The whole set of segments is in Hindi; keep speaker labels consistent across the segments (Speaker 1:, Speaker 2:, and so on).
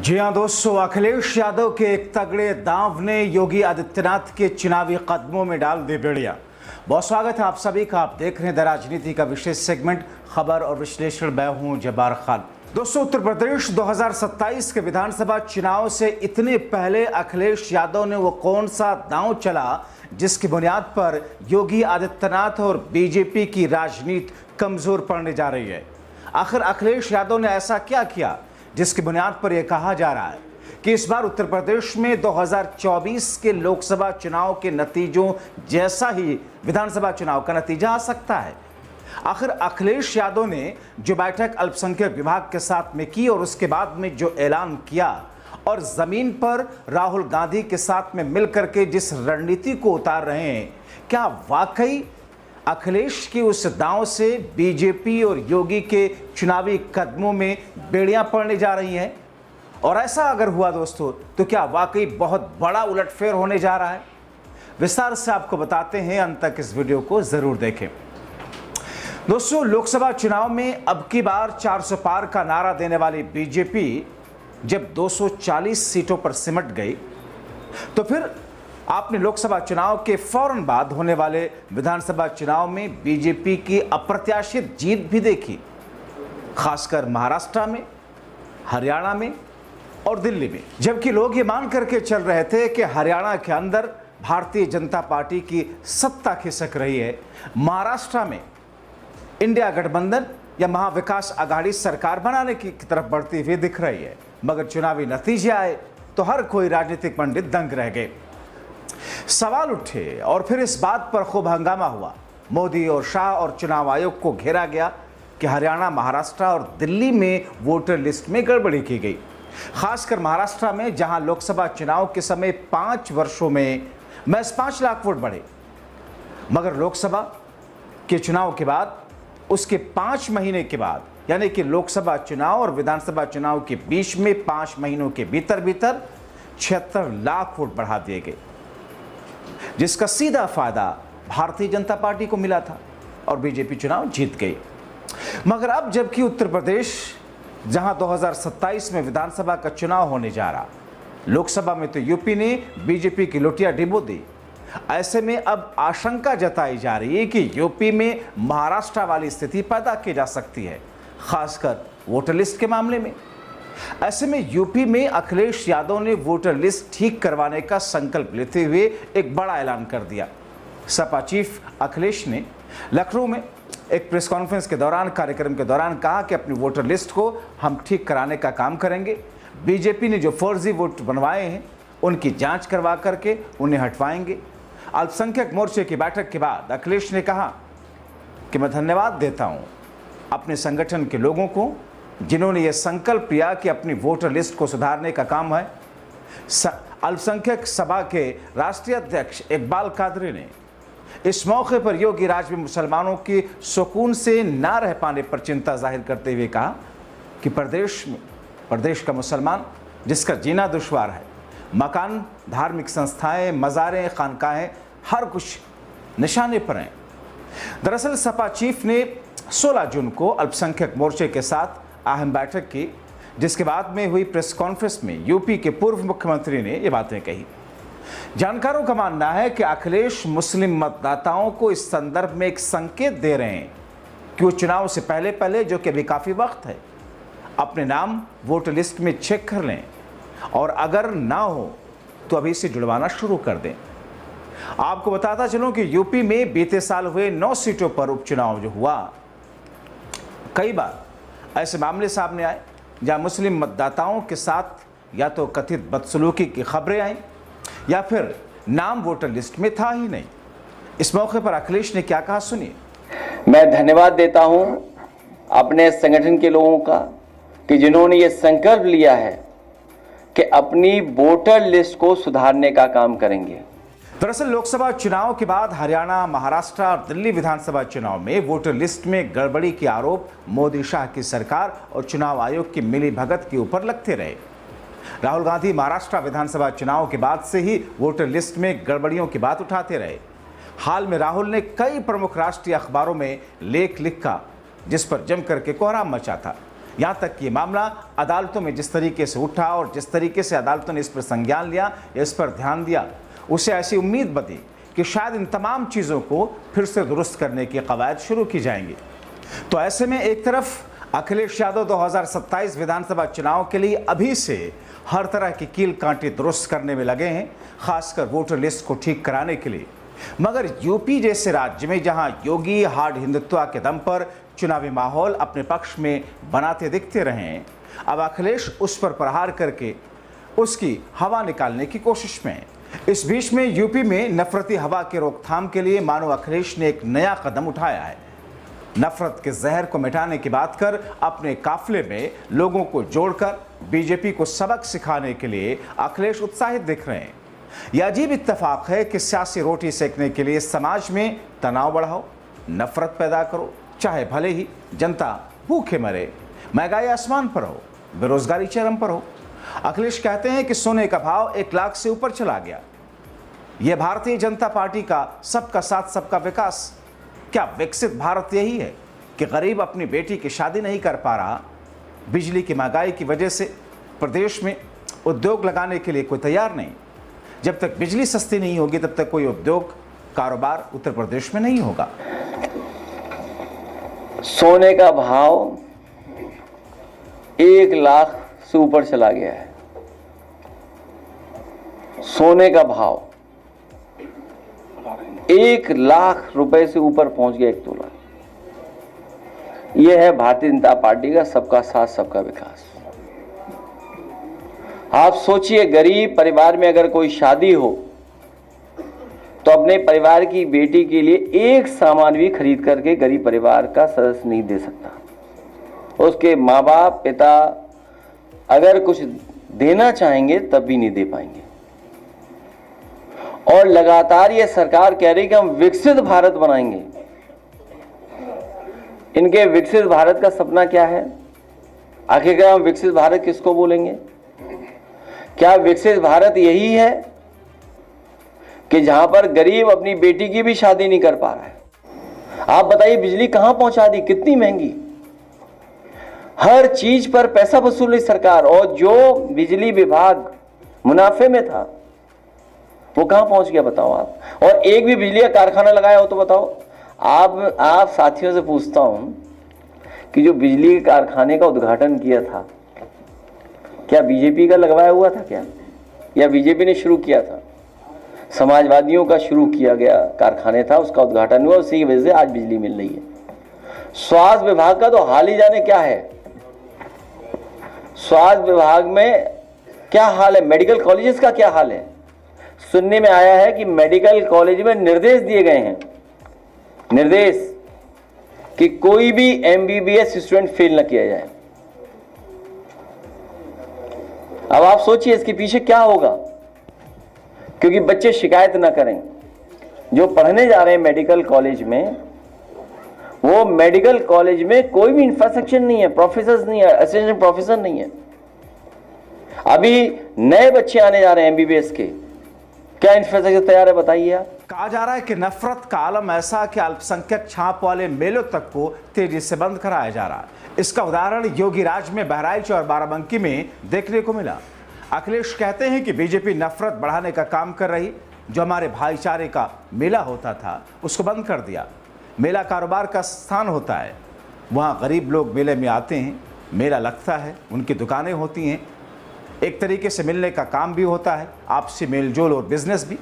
Speaker 1: जी हाँ दोस्तों, अखिलेश यादव के एक तगड़े दांव ने योगी आदित्यनाथ के चुनावी कदमों में डाल दी बेड़िया। बहुत स्वागत है आप सभी का। आप देख रहे हैं द राजनीति का विशेष सेगमेंट खबर और विश्लेषण। मैं हूं जब्बार खान। दोस्तों, उत्तर प्रदेश 2027 के विधानसभा चुनाव से इतने पहले अखिलेश यादव ने वो कौन सा दांव चला जिसकी बुनियाद पर योगी आदित्यनाथ और बीजेपी की राजनीति कमजोर पड़ने जा रही है। आखिर अखिलेश यादव ने ऐसा क्या किया जिसकी बुनियाद पर यह कहा जा रहा है कि इस बार उत्तर प्रदेश में 2024 के लोकसभा चुनाव के नतीजों जैसा ही विधानसभा चुनाव का नतीजा आ सकता है। आखिर अखिलेश यादव ने जो बैठक अल्पसंख्यक विभाग के साथ में की और उसके बाद में जो ऐलान किया और जमीन पर राहुल गांधी के साथ में मिलकर के जिस रणनीति को उतार रहे हैं, क्या वाकई अखिलेश की उस दांव से बीजेपी और योगी के चुनावी कदमों में बेड़ियां पड़ने जा रही हैं? और ऐसा अगर हुआ दोस्तों, तो क्या वाकई बहुत बड़ा उलटफेर होने जा रहा है? विस्तार से आपको बताते हैं, अंत तक इस वीडियो को जरूर देखें। दोस्तों, लोकसभा चुनाव में अब की बार 400 पार का नारा देने वाली बीजेपी जब 240 सीटों पर सिमट गई, तो फिर आपने लोकसभा चुनाव के फौरन बाद होने वाले विधानसभा चुनाव में बीजेपी की अप्रत्याशित जीत भी देखी, खासकर महाराष्ट्र में, हरियाणा में और दिल्ली में। जबकि लोग ये मान करके चल रहे थे कि हरियाणा के अंदर भारतीय जनता पार्टी की सत्ता खिसक रही है, महाराष्ट्र में इंडिया गठबंधन या महाविकास आघाड़ी सरकार बनाने की तरफ बढ़ती हुई दिख रही है। मगर चुनावी नतीजे आए तो हर कोई राजनीतिक पंडित दंग रह गए। सवाल उठे और फिर इस बात पर खूब हंगामा हुआ। मोदी और शाह और चुनाव आयोग को घेरा गया कि हरियाणा, महाराष्ट्र और दिल्ली में वोटर लिस्ट में गड़बड़ी की गई। खासकर महाराष्ट्र में, जहां लोकसभा चुनाव के समय 5 वर्षों में महज 5 लाख वोट बढ़े, मगर लोकसभा के चुनाव के बाद उसके 5 महीने के बाद, यानी कि लोकसभा चुनाव और विधानसभा चुनाव के बीच में 5 महीनों के भीतर 76 लाख वोट बढ़ा दिए गए, जिसका सीधा फायदा भारतीय जनता पार्टी को मिला था और बीजेपी चुनाव जीत गई। मगर अब जबकि उत्तर प्रदेश, जहां 2027 में विधानसभा का चुनाव होने जा रहा, लोकसभा में तो यूपी ने बीजेपी की लोटियां डिबो दी। ऐसे में अब आशंका जताई जा रही है कि यूपी में महाराष्ट्र वाली स्थिति पैदा की जा सकती है, खासकर वोटर लिस्ट के मामले में। ऐसे में यूपी में अखिलेश यादव ने वोटर लिस्ट ठीक करवाने का संकल्प लेते हुए एक बड़ा ऐलान कर दिया। सपा चीफ अखिलेश ने लखनऊ में एक प्रेस कॉन्फ्रेंस के दौरान, कार्यक्रम के दौरान कहा कि अपनी वोटर लिस्ट को हम ठीक कराने का काम करेंगे। बीजेपी ने जो फर्जी वोट बनवाए हैं उनकी जांच करवा करके उन्हें हटवाएंगे। अल्पसंख्यक मोर्चे की बैठक के बाद अखिलेश ने कहा कि मैं धन्यवाद देता हूं अपने संगठन के लोगों को, जिन्होंने यह संकल्प लिया कि अपनी वोटर लिस्ट को सुधारने का काम है। अल्पसंख्यक सभा के राष्ट्रीय अध्यक्ष इकबाल कादरी ने इस मौके पर योगी राज में मुसलमानों की सुकून से ना रह पाने पर चिंता जाहिर करते हुए कहा कि प्रदेश का मुसलमान, जिसका जीना दुश्वार है, मकान, धार्मिक संस्थाएं, मज़ारें, खानकाहें, हर कुछ निशाने पर हैं। दरअसल सपा चीफ ने 16 जून को अल्पसंख्यक मोर्चे के साथ अहम बैठक की, जिसके बाद में हुई प्रेस कॉन्फ्रेंस में यूपी के पूर्व मुख्यमंत्री ने ये बातें कही। जानकारों का मानना है कि अखिलेश मुस्लिम मतदाताओं को इस संदर्भ में एक संकेत दे रहे हैं कि वो चुनाव से पहले, जो कि अभी काफ़ी वक्त है, अपने नाम वोटर लिस्ट में चेक कर लें और अगर ना हो तो अभी से जुड़वाना शुरू कर दें। आपको बताता चलूं कि यूपी में बीते साल हुए 9 सीटों पर उपचुनाव जो हुआ, कई बार ऐसे मामले सामने आए जहां मुस्लिम मतदाताओं के साथ या तो कथित बदसलूकी की खबरें आईं या फिर नाम वोटर लिस्ट में था ही नहीं। इस मौके पर अखिलेश ने क्या कहा, सुनिए।
Speaker 2: मैं धन्यवाद देता हूं अपने संगठन के लोगों का कि जिन्होंने ये संकल्प लिया है कि अपनी वोटर लिस्ट को सुधारने का काम करेंगे।
Speaker 1: दरअसल लोकसभा चुनाव के बाद हरियाणा, महाराष्ट्र और दिल्ली विधानसभा चुनाव में वोटर लिस्ट में गड़बड़ी के आरोप मोदी शाह की सरकार और चुनाव आयोग की मिलीभगत के ऊपर लगते रहे। राहुल गांधी महाराष्ट्र विधानसभा चुनाव के बाद से ही वोटर लिस्ट में गड़बड़ियों की बात उठाते रहे। हाल में राहुल ने कई प्रमुख राष्ट्रीय अखबारों में लेख लिखा जिस पर जम करके कोहराम मचा था। यहाँ तक कि मामला अदालतों में जिस तरीके से उठा और जिस तरीके से अदालतों ने इस पर संज्ञान लिया, इस पर ध्यान दिया, उसे ऐसी उम्मीद बनी कि शायद इन तमाम चीज़ों को फिर से दुरुस्त करने की कवायद शुरू की जाएंगी। तो ऐसे में एक तरफ अखिलेश यादव 2027 विधानसभा चुनाव के लिए अभी से हर तरह की कील कांटे दुरुस्त करने में लगे हैं, खासकर वोटर लिस्ट को ठीक कराने के लिए। मगर यूपी जैसे राज्य में जहां योगी हार्ड हिंदुत्व के दम पर चुनावी माहौल अपने पक्ष में बनाते दिखते रहे हैं, अब अखिलेश उस पर प्रहार करके उसकी हवा निकालने की कोशिश में है। इस बीच में यूपी में नफरती हवा के रोकथाम के लिए मानो अखिलेश ने एक नया कदम उठाया है। नफरत के जहर को मिटाने की बात कर अपने काफिले में लोगों को जोड़कर बीजेपी को सबक सिखाने के लिए अखिलेश उत्साहित दिख रहे हैं। यह अजीब इत्तेफाक है कि सियासी रोटी सेकने के लिए समाज में तनाव बढ़ाओ, नफरत पैदा करो, चाहे भले ही जनता भूखे मरे, महंगाई आसमान पर हो, बेरोजगारी चरम पर हो। अखिलेश कहते हैं कि सोने का भाव 1 लाख से ऊपर चला गया। यह भारतीय जनता पार्टी का सबका साथ सबका विकास, क्या विकसित भारत यही है कि गरीब अपनी बेटी की शादी नहीं कर पा रहा? बिजली की महंगाई की वजह से प्रदेश में उद्योग लगाने के लिए कोई तैयार नहीं। जब तक बिजली सस्ती नहीं होगी तब तक कोई उद्योग कारोबार उत्तर प्रदेश में नहीं होगा।
Speaker 2: सोने का भाव 1 लाख से ऊपर चला गया है। सोने का भाव 1 लाख रुपए से ऊपर पहुंच गया 1 तोला। यह है भारतीय जनता पार्टी का सबका साथ सबका विकास। आप सोचिए, गरीब परिवार में अगर कोई शादी हो तो अपने परिवार की बेटी के लिए एक सामान भी खरीद करके गरीब परिवार का सदस्य नहीं दे सकता। उसके माँ बाप पिता अगर कुछ देना चाहेंगे तब भी नहीं दे पाएंगे। और लगातार ये सरकार कह रही कि हम विकसित भारत बनाएंगे। इनके विकसित भारत का सपना क्या है? आखिरकार हम विकसित भारत किसको बोलेंगे? क्या विकसित भारत यही है कि जहां पर गरीब अपनी बेटी की भी शादी नहीं कर पा रहा है? आप बताइए, बिजली कहां पहुंचा दी, कितनी महंगी। हर चीज पर पैसा वसूल रही सरकार, और जो बिजली विभाग मुनाफे में था वो कहां पहुंच गया बताओ आप? और एक भी बिजली का कारखाना लगाया हो तो बताओ। आप साथियों से पूछता हूं कि जो बिजली के कारखाने का उद्घाटन किया था, क्या बीजेपी का लगवाया हुआ था क्या, या बीजेपी ने शुरू किया था? समाजवादियों का शुरू किया गया कारखाने था, उसका उद्घाटन हुआ, उसी की वजह से आज बिजली मिल रही है। स्वास्थ्य विभाग का तो हाल ही जाने क्या है। स्वास्थ्य विभाग में क्या हाल है, मेडिकल कॉलेजेस का क्या हाल है? सुनने में आया है कि मेडिकल कॉलेज में निर्देश दिए गए हैं, निर्देश कि कोई भी एमबीबीएस स्टूडेंट फेल न किया जाए। अब आप सोचिए इसके पीछे क्या होगा, क्योंकि बच्चे शिकायत ना करें। जो पढ़ने जा रहे हैं मेडिकल कॉलेज में, वो मेडिकल कॉलेज में कोई भी इंफ्रास्ट्रक्चर नहीं है, प्रोफेसर नहीं है, असिस्टेंट प्रोफेसर नहीं है। अभी नए बच्चे आने जा रहे हैं एमबीबीएस के, क्या इंफ्रास्ट्रक्चर तैयार है बताइए आप?
Speaker 1: कहा जा रहा है कि नफरत का आलम ऐसा कि अल्पसंख्यक छाप वाले मेलों तक को तेजी से बंद कराया जा रहा है। इसका उदाहरण योगी राज में बहराइच और बाराबंकी में देखने को मिला। अखिलेश कहते हैं कि बीजेपी नफरत बढ़ाने का काम कर रही। जो हमारे भाईचारे का मेला होता था उसको बंद कर दिया। मेला कारोबार का स्थान होता है, वहाँ गरीब लोग मेले में आते हैं, मेला लगता है, उनकी दुकानें होती हैं, एक तरीके से मिलने का काम भी होता है, आपसी मेलजोल और बिजनेस भी।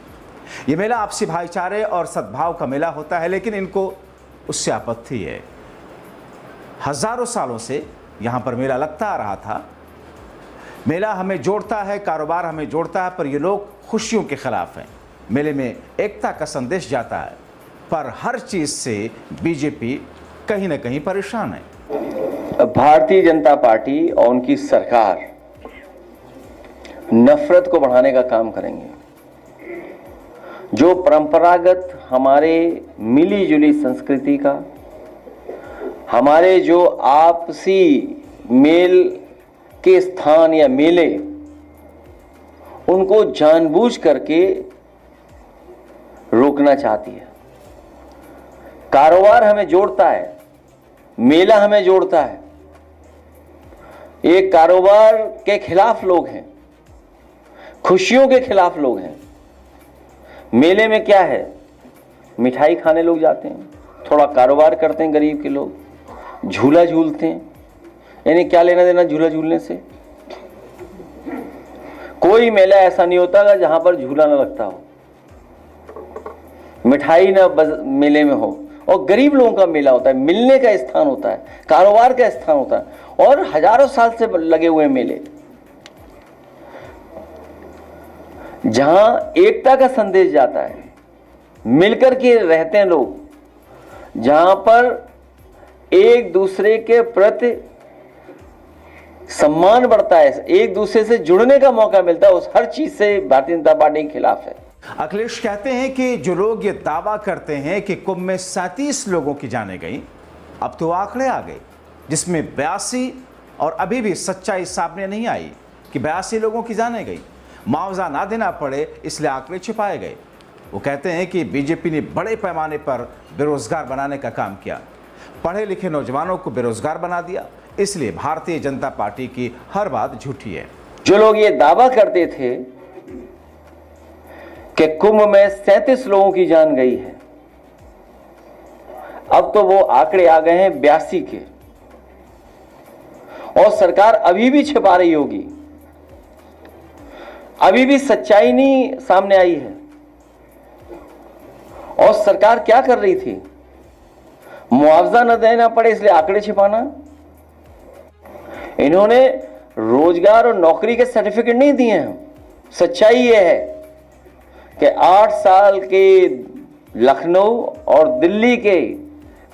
Speaker 1: ये मेला आपसी भाईचारे और सद्भाव का मेला होता है, लेकिन इनको उससे आपत्ति है। हजारों सालों से यहाँ पर मेला लगता आ रहा था। मेला हमें जोड़ता है, कारोबार हमें जोड़ता है, पर ये लोग खुशियों के खिलाफ हैं। मेले में एकता का संदेश जाता है, पर हर चीज से बीजेपी कहीं ना कहीं परेशान है।
Speaker 2: भारतीय जनता पार्टी और उनकी सरकार नफरत को बढ़ाने का काम करेंगे। जो परंपरागत हमारे मिली जुली संस्कृति का, हमारे जो आपसी मेल के स्थान या मेले, उनको जानबूझ करके रोकना चाहती है। कारोबार हमें जोड़ता है, मेला हमें जोड़ता है, ये कारोबार के खिलाफ लोग हैं, खुशियों के खिलाफ लोग हैं। मेले में क्या है, मिठाई खाने लोग जाते हैं, थोड़ा कारोबार करते हैं गरीब के लोग, झूला झूलते हैं। यानी क्या लेना देना झूला झूलने से? कोई मेला ऐसा नहीं होता जहां पर झूला ना लगता हो, मिठाई ना मेले में हो। और गरीब लोगों का मेला होता है, मिलने का स्थान होता है, कारोबार का स्थान होता है, और हजारों साल से लगे हुए मेले जहां एकता का संदेश जाता है, मिलकर के रहते हैं लोग, जहां पर एक दूसरे के प्रति सम्मान बढ़ता है, एक दूसरे से जुड़ने का मौका मिलता है, उस हर चीज से भारतीय जनता पार्टी के खिलाफ है।
Speaker 1: अखिलेश कहते हैं कि जो लोग ये दावा करते हैं कि कुंभ में 37 लोगों की जानें गई, अब तो आंकड़े आ गए जिसमें 82, और अभी भी सच्चाई सामने नहीं आई कि 82 लोगों की जानें गई। मुआवजा ना देना पड़े इसलिए आंकड़े छिपाए गए। वो कहते हैं कि बीजेपी ने बड़े पैमाने पर बेरोजगार बनाने का काम किया, पढ़े लिखे नौजवानों को बेरोजगार बना दिया, इसलिए भारतीय जनता पार्टी की हर बात झूठी है।
Speaker 2: जो लोग ये दावा करते थे कि कुंभ में 37 लोगों की जान गई है, अब तो वो आंकड़े आ गए हैं 82 के, और सरकार अभी भी छिपा रही होगी, अभी भी सच्चाई नहीं सामने आई है। और सरकार क्या कर रही थी? मुआवजा न देना पड़े इसलिए आंकड़े छिपाना। इन्होंने रोजगार और नौकरी के सर्टिफिकेट नहीं दिए हैं। सच्चाई यह है कि 8 साल के लखनऊ और दिल्ली के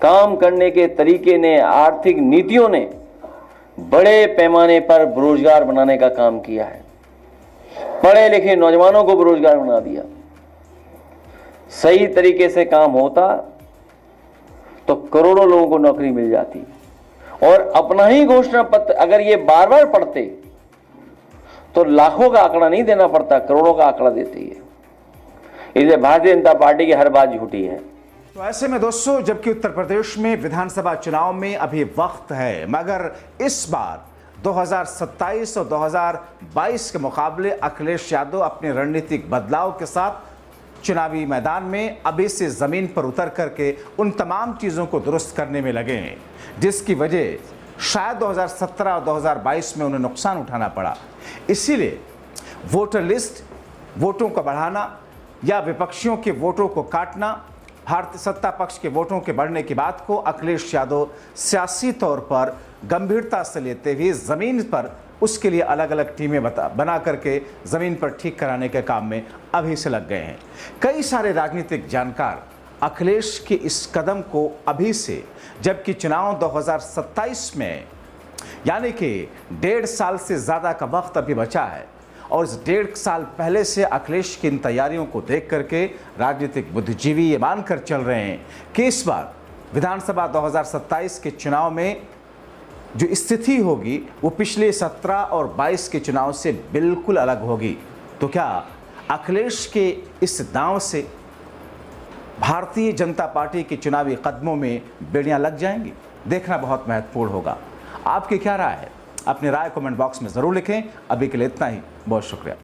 Speaker 2: काम करने के तरीके ने, आर्थिक नीतियों ने बड़े पैमाने पर बेरोजगार बनाने का काम किया है, पढ़े लिखे नौजवानों को बेरोजगार बना दिया। सही तरीके से काम होता तो करोड़ों लोगों को नौकरी मिल जाती, और अपना ही घोषणा पत्र अगर ये बार बार पढ़ते तो लाखों का आंकड़ा नहीं देना पड़ता, करोड़ों का आंकड़ा देती है। इसलिए भारतीय जनता पार्टी की हर बात झूठी है।
Speaker 1: तो ऐसे में दोस्तों, जबकि उत्तर प्रदेश में विधानसभा चुनाव में अभी वक्त है, मगर इस बार 2027 और 2022 के मुकाबले अखिलेश यादव अपने रणनीतिक बदलाव के साथ चुनावी मैदान में अभी से जमीन पर उतर करके उन तमाम चीज़ों को दुरुस्त करने में लगे हैं, जिसकी वजह शायद 2017 और 2022 में उन्हें नुकसान उठाना पड़ा। इसीलिए वोटर लिस्ट, वोटों को बढ़ाना या विपक्षियों के वोटों को काटना, भारतीय सत्ता पक्ष के वोटों के बढ़ने की बात को अखिलेश यादव सियासी तौर पर गंभीरता से लेते हुए ज़मीन पर उसके लिए अलग अलग टीमें बना करके ज़मीन पर ठीक कराने के काम में अभी से लग गए हैं। कई सारे राजनीतिक जानकार अखिलेश के इस कदम को अभी से, जबकि चुनाव 2027 में यानी कि 1.5 साल से ज़्यादा का वक्त अभी बचा है, और इस 1.5 साल पहले से अखिलेश की इन तैयारियों को देख करके राजनीतिक बुद्धिजीवी ये मानकर चल रहे हैं कि इस बार विधानसभा 2027 के चुनाव में जो स्थिति होगी वो पिछले 17 और 22 के चुनाव से बिल्कुल अलग होगी। तो क्या अखिलेश के इस दांव से भारतीय जनता पार्टी के चुनावी कदमों में बेड़ियां लग जाएंगी? देखना बहुत महत्वपूर्ण होगा। आपकी क्या राय है? अपनी राय कमेंट बॉक्स में ज़रूर लिखें। अभी के लिए इतना ही, बहुत शुक्रिया।